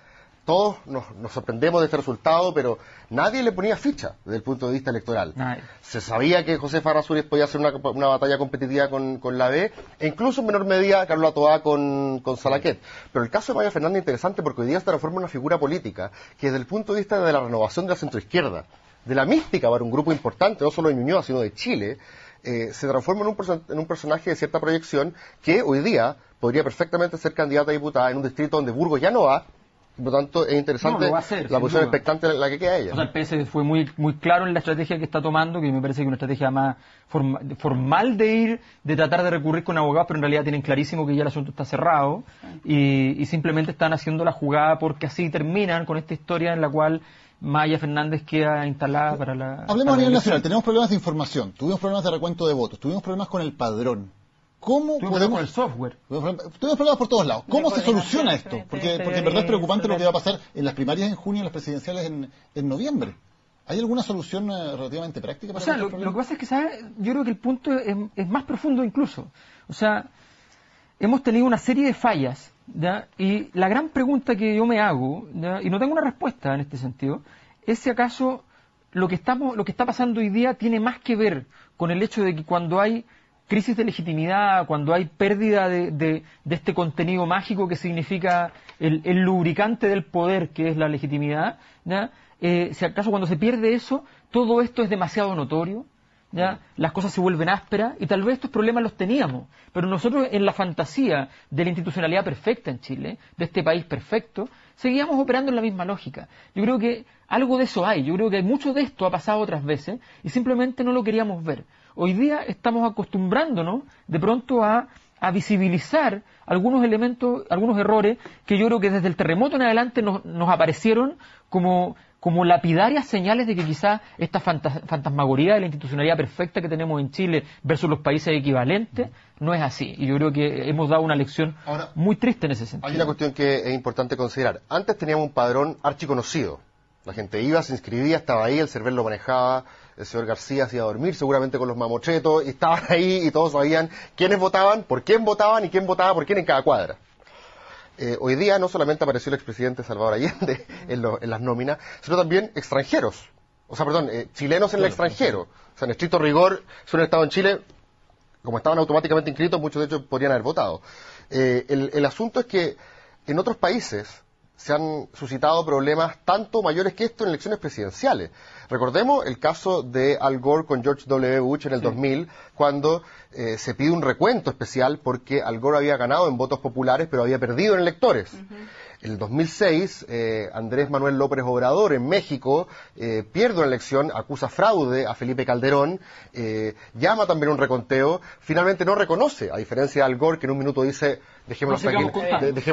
todos nos sorprendemos de este resultado, pero nadie le ponía ficha desde el punto de vista electoral. Nadie. Se sabía que José Farrasúrez podía hacer una batalla competitiva con la B, e incluso en menor medida Carlos Toá con Salaquet. Pero el caso de Maya Fernández es interesante porque hoy día se transforma en una figura política que desde el punto de vista de la renovación de la centroizquierda, de la mística para un grupo importante, no solo de Ñuñoa, sino de Chile, se transforma en un personaje de cierta proyección que hoy día podría perfectamente ser candidata a diputada en un distrito donde Burgos ya no va. Por lo tanto, es interesante la posición expectante en la que queda ella. O sea, el PS fue muy claro en la estrategia que está tomando, que me parece que es una estrategia más formal de tratar de recurrir con abogados, pero en realidad tienen clarísimo que ya el asunto está cerrado y simplemente están haciendo la jugada porque así terminan con esta historia en la cual Maya Fernández queda instalada para la... Hablemos a nivel nacional, tenemos problemas de información, tuvimos problemas de recuento de votos, tuvimos problemas con el padrón. ¿Cómo podemos...? Con el software. Tuvimos problemas por todos lados. ¿Cómo se soluciona esto? Porque en verdad es preocupante lo que va a pasar en las primarias en junio y en las presidenciales en noviembre. ¿Hay alguna solución relativamente práctica para lo que pasa es que, ¿sabes? Yo creo que el punto es más profundo incluso. O sea, hemos tenido una serie de fallas, ¿ya? Y la gran pregunta que yo me hago, ¿ya?, y no tengo una respuesta en este sentido, es si acaso lo que está pasando hoy día tiene más que ver con el hecho de que cuando hay crisis de legitimidad, cuando hay pérdida de este contenido mágico que significa el lubricante del poder, que es la legitimidad, ¿ya? Si acaso cuando se pierde eso, todo esto es demasiado notorio, ¿ya? Las cosas se vuelven ásperas y tal vez estos problemas los teníamos, pero nosotros en la fantasía de la institucionalidad perfecta en Chile, de este país perfecto, seguíamos operando en la misma lógica. Yo creo que algo de eso hay, yo creo que mucho de esto ha pasado otras veces y simplemente no lo queríamos ver. Hoy día estamos acostumbrándonos de pronto a visibilizar algunos elementos, algunos errores que yo creo que desde el terremoto en adelante nos aparecieron como lapidarias señales de que quizás esta fantasmagoría de la institucionalidad perfecta que tenemos en Chile versus los países equivalentes no es así. Y yo creo que hemos dado una lección muy triste en ese sentido. Hay una cuestión que es importante considerar. Antes teníamos un padrón archiconocido. La gente iba, se inscribía, estaba ahí, el CERVEL lo manejaba el señor García se iba a dormir, seguramente con los mamotretos, y estaban ahí y todos sabían quiénes votaban, por quién votaban y quién votaba por quién en cada cuadra. Hoy día no solamente apareció el expresidente Salvador Allende en las nóminas, sino también extranjeros. O sea, perdón, chilenos en el extranjero. O sea, en estricto rigor, si hubieran estado en Chile, como estaban automáticamente inscritos, muchos de ellos podrían haber votado. El asunto es que en otros países se han suscitado problemas tanto mayores que esto en elecciones presidenciales. Recordemos el caso de Al Gore con George W. Bush en el 2000, cuando se pide un recuento especial porque Al Gore había ganado en votos populares, pero había perdido en electores. En el 2006, Andrés Manuel López Obrador en México pierde una elección, acusa fraude a Felipe Calderón, llama también a un reconteo, finalmente no reconoce, a diferencia de Al Gore, que en un minuto dice dejémoslo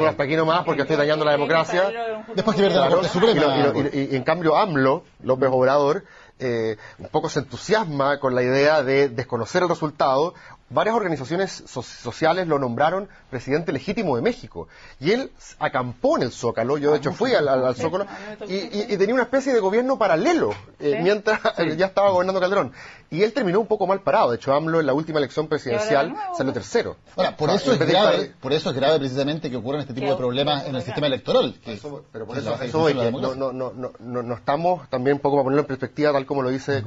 hasta aquí nomás porque estoy dañando la democracia. Después que pierde la Corte Suprema. Y en cambio AMLO, López Obrador, un poco se entusiasma con la idea de desconocer el resultado. Varias organizaciones sociales lo nombraron presidente legítimo de México. Y él acampó en el Zócalo, yo de hecho fui al Zócalo, y tenía una especie de gobierno paralelo, mientras ya estaba gobernando Calderón. Y él terminó un poco mal parado. De hecho, AMLO en la última elección presidencial salió tercero. Ahora, por eso es grave precisamente que ocurran este tipo de problemas en el sistema electoral. Pero por eso no estamos, también un poco para ponerlo en perspectiva, tal como lo dice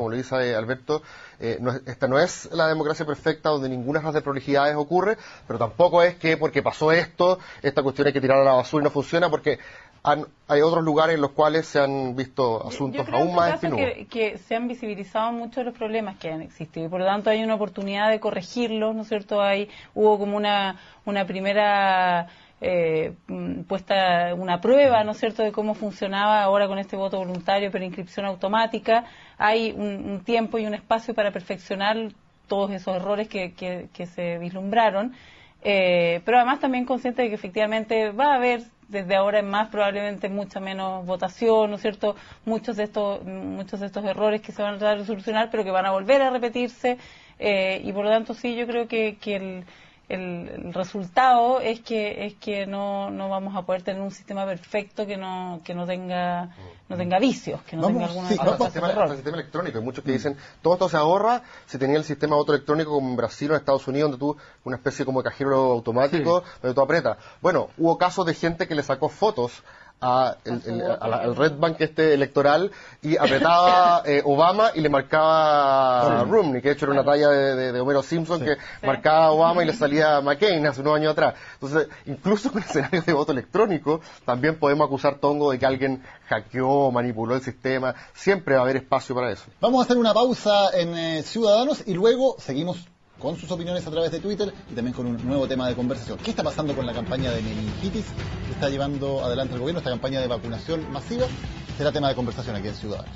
Alberto, esta no es la democracia perfecta donde ninguna de las desprolijidades ocurre, pero tampoco es que porque pasó esto, esta cuestión hay que tirar a la basura y no funciona, porque hay otros lugares en los cuales se han visto asuntos aún más espinudos. Que se han visibilizado muchos los problemas que han existido y por lo tanto hay una oportunidad de corregirlos, ¿no es cierto? Hubo como una primera puesta una prueba, ¿no es cierto?, de cómo funcionaba ahora con este voto voluntario pero inscripción automática. Hay un tiempo y un espacio para perfeccionar todos esos errores que se vislumbraron, pero además también consciente de que efectivamente va a haber desde ahora en más probablemente mucha menos votación, ¿no es cierto?, muchos de estos errores que se van a tratar de solucionar pero que van a volver a repetirse, y por lo tanto sí, yo creo que el resultado es que no vamos a poder tener un sistema perfecto que no tenga vicios, que no tenga alguna el sistema electrónico. Hay muchos que dicen todo esto se ahorra si tenía el sistema de voto electrónico como en Brasil o en Estados Unidos, donde tú una especie como de cajero automático donde tú apretas. Bueno, hubo casos de gente que le sacó fotos al Red Bank electoral y apretaba Obama y le marcaba Romney, que de hecho era una talla de Homero Simpson que marcaba Obama y le salía McCain hace unos años atrás. Entonces, incluso con escenarios de voto electrónico también podemos acusar Tongo de que alguien hackeó, manipuló el sistema. Siempre va a haber espacio para eso. Vamos a hacer una pausa en Ciudadanos y luego seguimos con sus opiniones a través de Twitter y también con un nuevo tema de conversación. ¿Qué está pasando con la campaña de meningitis que está llevando adelante el gobierno, esta campaña de vacunación masiva? Será tema de conversación aquí en Ciudadanos.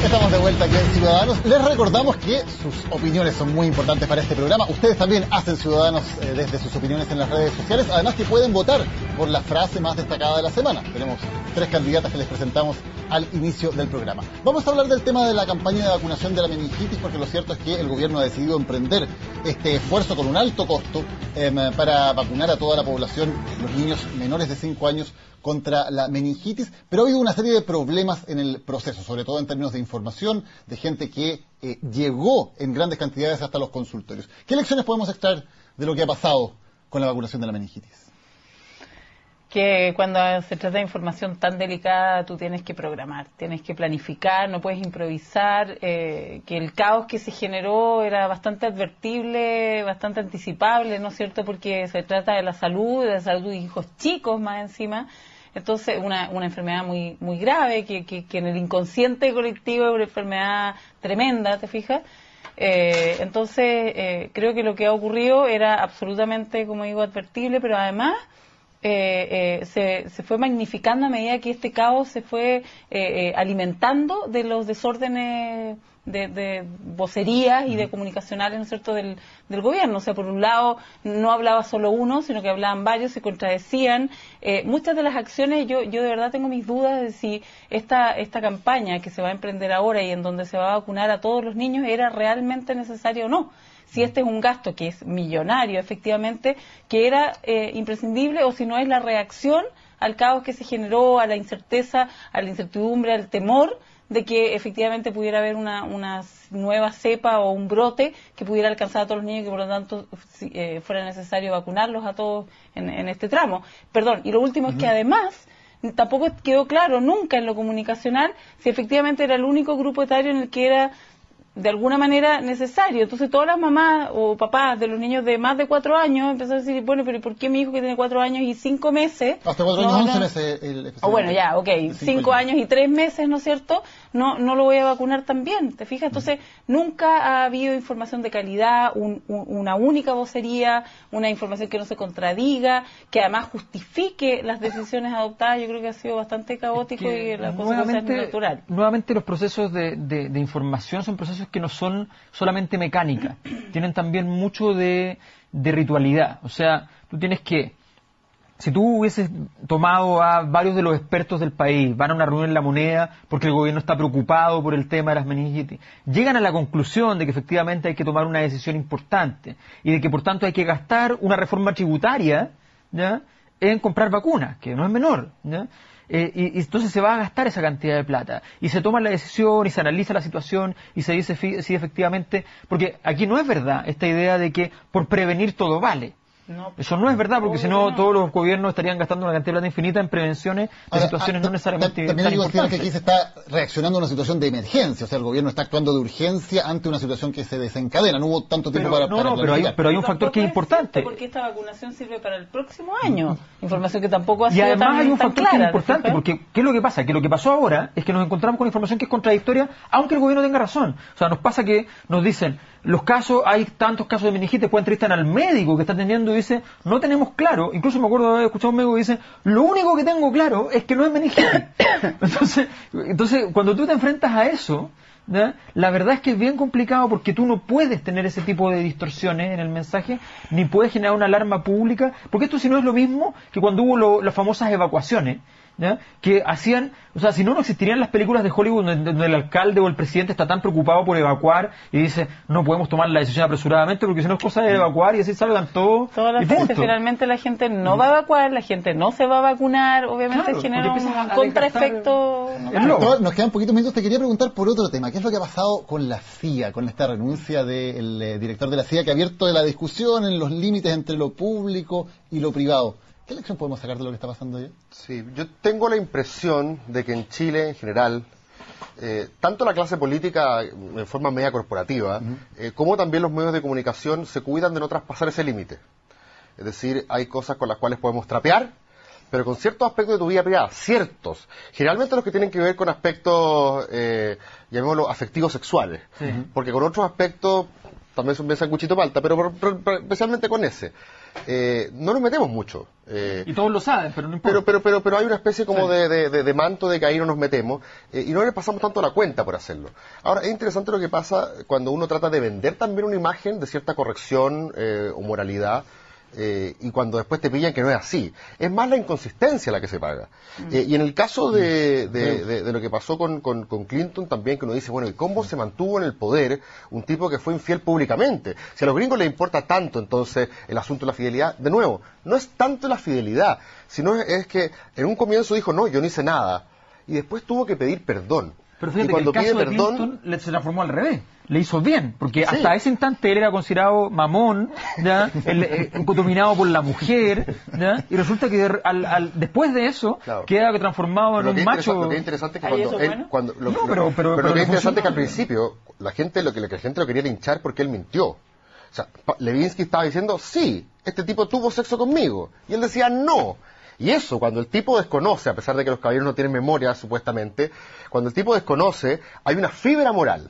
Estamos de vuelta aquí en Ciudadanos. Les recordamos que sus opiniones son muy importantes para este programa. Ustedes también hacen Ciudadanos desde sus opiniones en las redes sociales. Además que pueden votar por la frase más destacada de la semana. Tenemos 3 candidatas que les presentamos al inicio del programa. Vamos a hablar del tema de la campaña de vacunación de la meningitis, porque lo cierto es que el gobierno ha decidido emprender este esfuerzo con un alto costo para vacunar a toda la población, los niños menores de 5 años, contra la meningitis, pero ha habido una serie de problemas en el proceso, sobre todo en términos de información, de gente que llegó en grandes cantidades hasta los consultorios. ¿Qué lecciones podemos extraer de lo que ha pasado con la vacunación de la meningitis? Que cuando se trata de información tan delicada tú tienes que programar, tienes que planificar, no puedes improvisar, que el caos que se generó era bastante advertible, bastante anticipable, ¿no es cierto?, porque se trata de la salud de hijos chicos más encima. Entonces, una enfermedad muy muy grave, que en el inconsciente colectivo es una enfermedad tremenda, ¿te fijas? Entonces, creo que lo que ha ocurrido era absolutamente, como digo, advertible, pero además se fue magnificando a medida que este caos se fue alimentando de los desórdenes de vocerías y de comunicacionales, ¿no es cierto?, del gobierno. O sea, por un lado, no hablaba solo uno, sino que hablaban varios, se contradecían. Muchas de las acciones, yo de verdad tengo mis dudas de si esta campaña que se va a emprender ahora y en donde se va a vacunar a todos los niños era realmente necesario o no. Si este es un gasto que es millonario, efectivamente, que era imprescindible, o si no es la reacción al caos que se generó, a la incerteza, a la incertidumbre, al temor de que efectivamente pudiera haber una nueva cepa o un brote que pudiera alcanzar a todos los niños y que por lo tanto fuera necesario vacunarlos a todos en este tramo. Perdón, y lo último es que además tampoco quedó claro nunca en lo comunicacional si efectivamente era el único grupo etario en el que era de alguna manera necesario. Entonces todas las mamás o papás de los niños de más de 4 años empezaron a decir, bueno, pero ¿por qué mi hijo que tiene 4 años y 5 meses? Hasta 4 años, 11 meses. O bueno, ya, ok, 5 años y 3 meses, ¿no es cierto? No lo voy a vacunar también, ¿te fijas? Entonces nunca ha habido información de calidad, una única vocería, una información que no se contradiga, que además justifique las decisiones adoptadas. Yo creo que ha sido bastante caótico y la cosa es natural. Nuevamente los procesos de información son procesos que no son solamente mecánica, tienen también mucho de ritualidad. O sea, tú tienes que, si tú hubieses tomado a varios de los expertos del país, van a una reunión en La Moneda porque el gobierno está preocupado por el tema de las meningitis, llegan a la conclusión de que efectivamente hay que tomar una decisión importante y de que por tanto hay que gastar una reforma tributaria, ¿ya?, en comprar vacunas, que no es menor, ¿ya? Y entonces se va a gastar esa cantidad de plata y se toma la decisión y se analiza la situación y se dice sí, efectivamente, porque aquí no es verdad esta idea de que por prevenir todo vale. No, eso no es verdad, porque si no todos los gobiernos estarían gastando una cantidad de plata infinita en prevenciones de situaciones no necesariamente también tan digo importantes. que aquí se está reaccionando a una situación de emergencia, o sea, el gobierno está actuando de urgencia ante una situación que se desencadena, no hubo tanto tiempo para pero hay un factor que es importante. Porque esta vacunación sirve para el próximo año, información que tampoco ha sido y además tan, hay un tan factor clara, que es importante, porque ¿qué es lo que pasa? Que lo que pasó ahora es que nos encontramos con información que es contradictoria, aunque el gobierno tenga razón. O sea, nos pasa que nos dicen, los casos, hay tantos casos de meningitis, después entrevistan al médico que está atendiendo y dice, no tenemos claro, incluso me acuerdo de haber escuchado a un médico que dice, lo único que tengo claro es que no es meningitis. Entonces, cuando tú te enfrentas a eso, ¿ya?, la verdad es que es bien complicado porque tú no puedes tener ese tipo de distorsiones en el mensaje, ni puedes generar una alarma pública, porque esto si no es lo mismo que cuando hubo las famosas evacuaciones, ¿ya?, que hacían, o sea, si no existirían las películas de Hollywood donde el alcalde o el presidente está tan preocupado por evacuar y dice, no podemos tomar la decisión apresuradamente porque si no es cosa de evacuar y así salgan todos. Todas las veces, finalmente la gente no va a evacuar, la gente no se va a vacunar, obviamente claro, genera un contraefecto. Nos quedan poquitos minutos, te quería preguntar por otro tema, ¿qué es lo que ha pasado con la CIA, con esta renuncia del director de la CIA que ha abierto la discusión en los límites entre lo público y lo privado? ¿Qué lección podemos sacar de lo que está pasando allá? Sí, yo tengo la impresión de que en Chile, en general, tanto la clase política en forma media corporativa, como también los medios de comunicación se cuidan de no traspasar ese límite. Es decir, hay cosas con las cuales podemos trapear, pero con ciertos aspectos de tu vida privada, ciertos. Generalmente los que tienen que ver con aspectos, llamémoslo, afectivos sexuales. Porque con otros aspectos también son bien sanguchito palta, pero especialmente con ese. No nos metemos mucho. Y todos lo saben, pero no importa. Pero hay una especie como de manto de que ahí no nos metemos y no le pasamos tanto la cuenta por hacerlo. Ahora, es interesante lo que pasa cuando uno trata de vender también una imagen de cierta corrección o moralidad. Y cuando después te pillan que no es así. Es más la inconsistencia la que se paga. Y en el caso de lo que pasó con Clinton también, que uno dice, bueno, ¿y cómo se mantuvo en el poder un tipo que fue infiel públicamente? Si a los gringos les importa tanto entonces el asunto de la fidelidad, de nuevo, no es tanto la fidelidad, sino es que en un comienzo dijo, no, yo no hice nada, y después tuvo que pedir perdón. Pero fíjate que el caso de Clinton se transformó al revés. Le hizo bien, porque hasta ese instante él era considerado mamón, ¿ya?, dominado por la mujer, ¿ya?, y resulta que después de eso queda transformado en un macho. Lo que es interesante es que lo que es interesante es que al principio la gente lo quería linchar porque él mintió. O sea, Levinsky estaba diciendo, sí, este tipo tuvo sexo conmigo, y él decía no. Y eso, cuando el tipo desconoce, a pesar de que los caballeros no tienen memoria, supuestamente, cuando el tipo desconoce, hay una fibra moral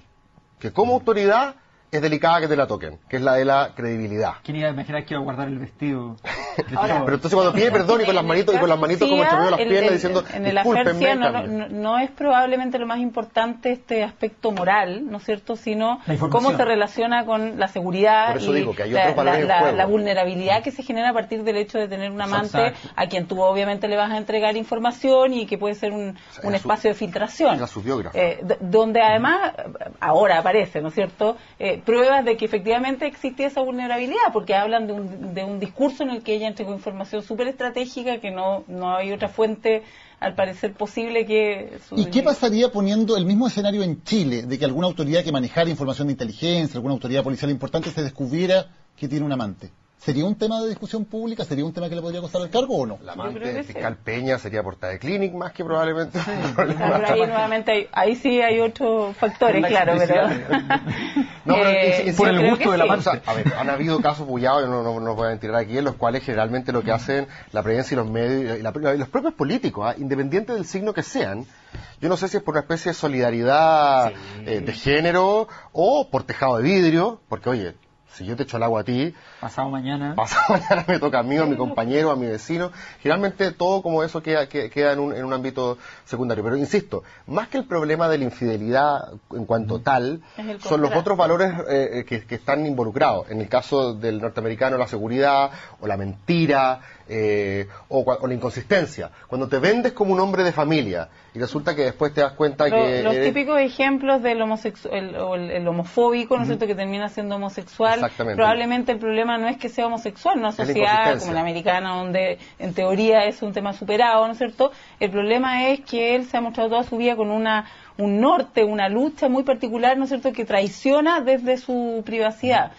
que como autoridad es delicada que te la toquen, que es la de la credibilidad. ¿Quién iba a imaginar que iba a guardar el vestido? Ahora, Pero entonces cuando pide perdón y con las manitos como entre medio de las piernas diciendo en el discúlpenme, afercia no es probablemente lo más importante este aspecto moral, ¿no es cierto?, sino cómo se relaciona con la seguridad. Por eso y digo que hay otros valores en juego. la vulnerabilidad que se genera a partir del hecho de tener un amante a quien tú obviamente le vas a entregar información y que puede ser un espacio de filtración. Era su biógrafo. Donde además ahora aparece, ¿no es cierto?, pruebas de que efectivamente existía esa vulnerabilidad, porque hablan de un discurso en el que ella entregó información súper estratégica que no hay otra fuente al parecer posible que... ¿Y qué pasaría poniendo el mismo escenario en Chile, de que alguna autoridad que manejara información de inteligencia, alguna autoridad policial importante se descubriera que tiene un amante? ¿Sería un tema de discusión pública? ¿Sería un tema que le podría costar el cargo o no? La amante del fiscal Peña sería portada de Clinic más que probablemente. Pero ahí nuevamente ahí sí hay otros factores, claro, pero... No, pero por el gusto de la amante. A ver, han habido casos bullados, no voy a mentir aquí, en los cuales generalmente lo que hacen la prensa y los medios, y los propios políticos, independiente del signo que sean, yo no sé si es por una especie de solidaridad de género o por tejado de vidrio, porque oye, si yo te echo el agua a ti, pasado mañana me toca a mí, o a mi compañero, a mi vecino. Generalmente todo como eso queda en un ámbito secundario. Pero insisto, más que el problema de la infidelidad en cuanto tal, son los otros valores que están involucrados. En el caso del norteamericano, la seguridad o la mentira o la inconsistencia. Cuando te vendes como un hombre de familia y resulta que después te das cuenta que... Los típicos ejemplos del homosexual o el homofóbico, ¿no es cierto?, que termina siendo homosexual. Probablemente el problema no es que sea homosexual, una sociedad como la americana donde en teoría es un tema superado, ¿no es cierto? El problema es que él se ha mostrado toda su vida con un norte, una lucha muy particular, ¿no es cierto?, que traiciona desde su privacidad.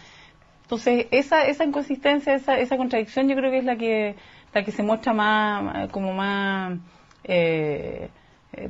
Entonces, esa inconsistencia, esa contradicción, yo creo que es la que se muestra más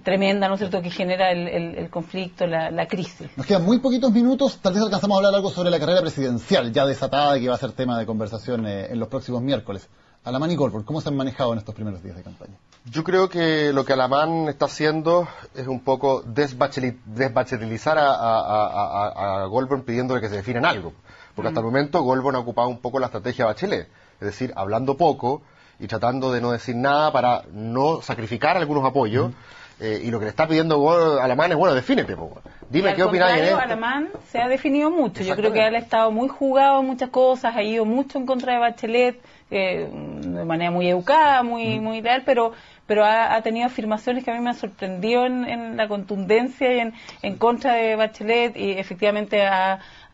tremenda, ¿no es cierto?, que genera el conflicto, la crisis. Nos quedan muy poquitos minutos, tal vez alcanzamos a hablar algo sobre la carrera presidencial, ya desatada, que va a ser tema de conversación en los próximos miércoles. Alamán y Goldberg, ¿cómo se han manejado en estos primeros días de campaña? Yo creo que lo que Alamán está haciendo es un poco desbachetelizar a Goldberg pidiéndole que se definan algo. Porque hasta el momento Goldberg ha ocupado un poco la estrategia Bachelet, es decir, hablando poco y tratando de no decir nada para no sacrificar algunos apoyos. Y lo que le está pidiendo a Alamán es, bueno, defínete, dime qué opináis en esto. Alamán se ha definido mucho. Yo creo que él ha estado muy jugado en muchas cosas, ha ido mucho en contra de Bachelet, de manera muy educada, muy real, pero ha tenido afirmaciones que a mí me han sorprendido en la contundencia y en contra de Bachelet, y efectivamente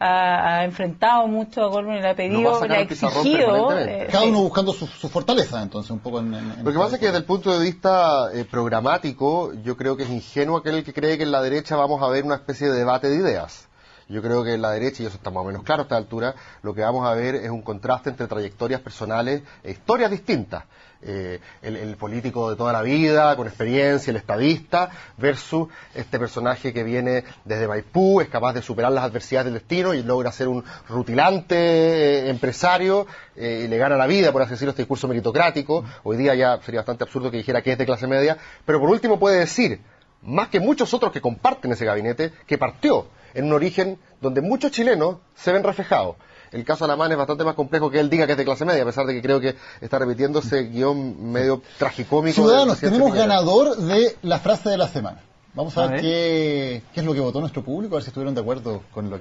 ha enfrentado mucho a Goldberg y le ha pedido, le ha exigido. Cada uno buscando su fortaleza, entonces, un poco en lo que pasa es que desde el punto de vista programático, yo creo que es ingenuo aquel que cree que en la derecha vamos a ver una especie de debate de ideas. Yo creo que en la derecha, y eso está más o menos claro a esta altura, lo que vamos a ver es un contraste entre trayectorias personales e historias distintas. El político de toda la vida, con experiencia, el estadista, versus este personaje que viene desde Maipú, es capaz de superar las adversidades del destino y logra ser un rutilante empresario y le gana la vida, por así decirlo, este discurso meritocrático. Hoy día ya sería bastante absurdo que dijera que es de clase media, pero por último puede decir, más que muchos otros que comparten ese gabinete, que partió en un origen donde muchos chilenos se ven reflejados. El caso de Alamán es bastante más complejo que él diga que es de clase media, a pesar de que creo que está repitiendo ese guión medio tragicómico. Ciudadanos, tenemos ganador de la frase de la semana. Vamos a ver qué es lo que votó nuestro público, a ver si estuvieron de acuerdo con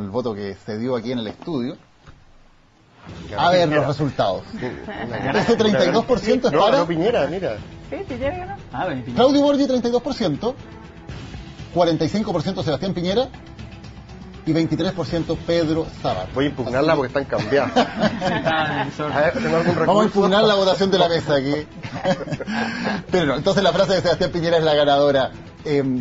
el voto que se dio aquí en el estudio. A ver los resultados. Ese 32% es para... No, Piñera, mira. Sí, Piñera ganó. Claudio Borghi, 32%. 45% Sebastián Piñera y 23% Pedro Sabat. Voy a impugnarla porque están cambiadas. Vamos a impugnar la votación de la mesa aquí. Pero no, entonces la frase de Sebastián Piñera es la ganadora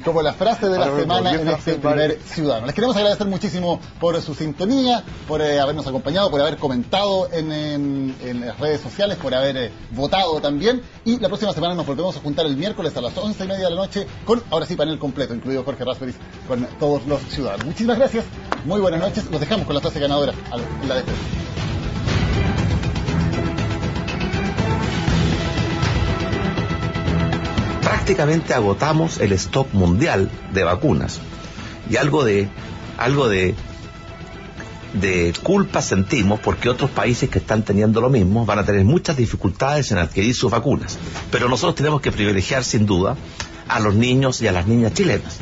como la frase de la semana en este primer Ciudadano. Les queremos agradecer muchísimo por su sintonía, por habernos acompañado, por haber comentado en las redes sociales, por haber votado también. Y la próxima semana nos volvemos a juntar el miércoles a las 11:30 de la noche con, ahora sí, panel completo, incluido Jorge Rasperis, con todos los ciudadanos. Muchísimas gracias, muy buenas noches. Los dejamos con la frase ganadora en la despedida. Prácticamente agotamos el stock mundial de vacunas y algo de de culpa sentimos porque otros países que están teniendo lo mismo van a tener muchas dificultades en adquirir sus vacunas. Pero nosotros tenemos que privilegiar sin duda a los niños y a las niñas chilenas.